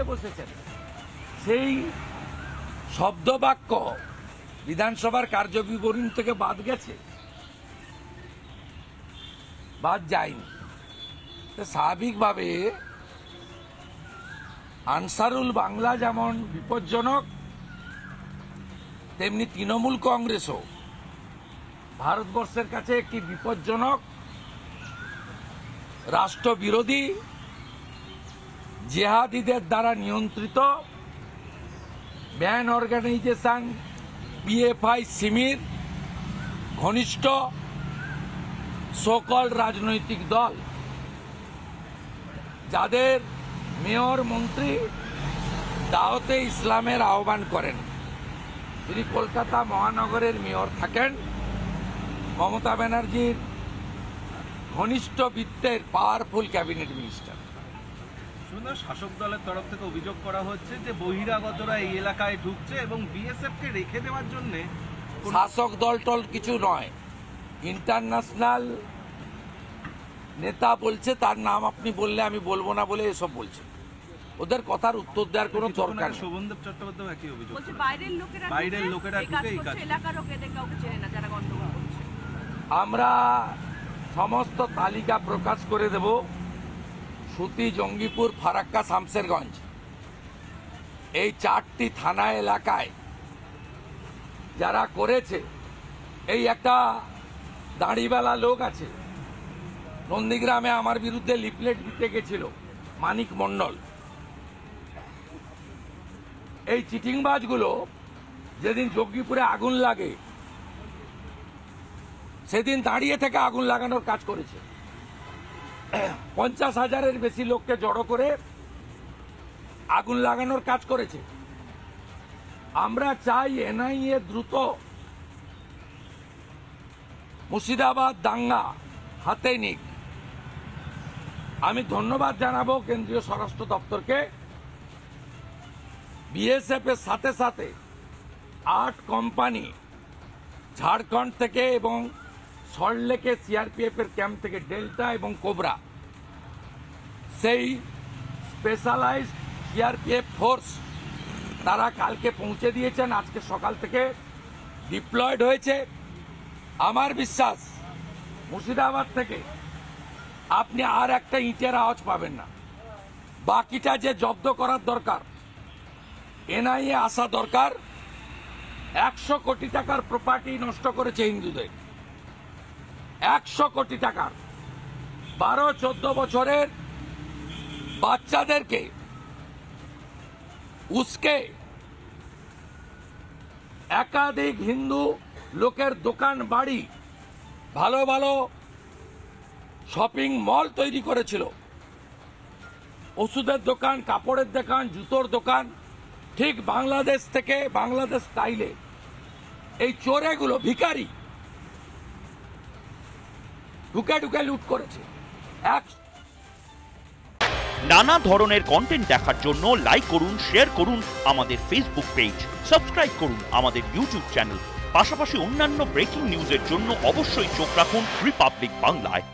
দিতে বসেছেন, সেই শব্দবাক্য বিধানসভার কার্যবিবরণী থেকে বাদ গেছে, বাদ যায়নি। স্বাভাবিকভাবে আনসারুল বাংলা যেমন বিপজ্জনক, তেমনি তৃণমূল কংগ্রেসও ভারতবর্ষের কাছে একটি বিপজ্জনক রাষ্ট্রবিরোধী, জেহাদিদের দ্বারা নিয়ন্ত্রিত ব্যান অর্গানাইজেশন পিএফআই সিমির ঘনিষ্ঠ সকল রাজনৈতিক দল, যাদের মেয়র মন্ত্রী দাওয়াতে ইসলামের আহ্বান করেন। তিনি কলকাতা মহানগরের মেয়র থাকেন, মমতা ব্যানার্জির ঘনিষ্ঠ বৃত্তের পাওয়ারফুল ক্যাবিনেট মিনিস্টার। শাসক দলের তরফ থেকে অভিযোগ করা হচ্ছে যে বহিরাগতরা এই এলাকায় ঢুকছে এবং বিএসএফ কে রেখে দেওয়ার জন্য। শাসক দল টল কিছু নয়, ইন্টারন্যাশনাল নেতা বলছে, তার নাম আপনি বললে আমি বলবো না বলে এসব বলছে। ওদের কথার উত্তর দেওয়ার কোনো দরকার নেই। শোভনদেব চট্টোপাধ্যায় একই অভিযোগ বলছে বাইরের লোকেরা ঢুকে এই কাজ এলাকার লোকেদের কাউকে চেনে না যারা গন্ডগোল করছে। আমরা সমস্ত তালিকা প্রকাশ করে দেব। সুতি, জঙ্গিপুর, ফারাক্কা, শামসেরগঞ্জ, এই 4টি থানা এলাকায় যারা করেছে। এই একটা দাঁড়িওয়ালা লোক আছে নন্দীগ্রামে, আমার বিরুদ্ধে লিফলেট দিতে গেছিল, মানিক মণ্ডল। এই চিটিংবাজগুলো যেদিন জঙ্গিপুরে আগুন লাগে সেদিন দাঁড়িয়ে থেকে আগুন লাগানোর কাজ করেছে। 50,000-এর বেশি লোককে জড়ো করে আগুন লাগানোর কাজ করেছে। আমরা চাই এনআইএ দ্রুত মুর্শিদাবাদ দাঙ্গা হাতে নিক। আমি ধন্যবাদ জানাবো কেন্দ্রীয় স্বরাষ্ট্র দপ্তরকে। বিএসএফ এর সাথে সাথে 8 কোম্পানি ঝাড়খণ্ড থেকে এবং সল্টলেকে সিআরপিএফ এর ক্যাম্প থেকে, ডেল্টা এবং কোবরা, সেই স্পেশালাইজড সিআরপিএফ ফোর্স তারা কালকে পৌঁছে দিয়েছেন, আজকে সকাল থেকে ডিপ্লয়েড হয়েছে। আমার বিশ্বাস মুর্শিদাবাদ থেকে আপনি আর একটা ইটের আওয়াজ পাবেন না। বাকিটা যে জব্দ করার দরকার, এনআইএ আসা দরকার। 100 কোটি টাকার প্রপার্টি নষ্ট করেছে হিন্দুদের, 100 কোটি টাকার। 12-14 বছরের বাচ্চাদেরকে উস্কে একাধিক হিন্দু লোকের দোকান বাড়ি, ভালো ভালো শপিং মল তৈরি করেছিল, ওষুধের দোকান, কাপড়ের দোকান, জুতোর দোকান, ঠিক বাংলাদেশ থেকে, বাংলাদেশ স্টাইলে। এই চোরেগুলো ভিখারি ঢুকে ঢুকে লুট করেছে। নানা ধরনের কন্টেন্ট দেখার জন্য লাইক করুন, শেয়ার করুন আমাদের ফেসবুক পেজ, সাবস্ক্রাইব করুন আমাদের ইউটিউব চ্যানেল। পাশাপাশি অন্যান্য ব্রেকিং নিউজের জন্য অবশ্যই চোখ রাখুন রিপাবলিক বাংলায়।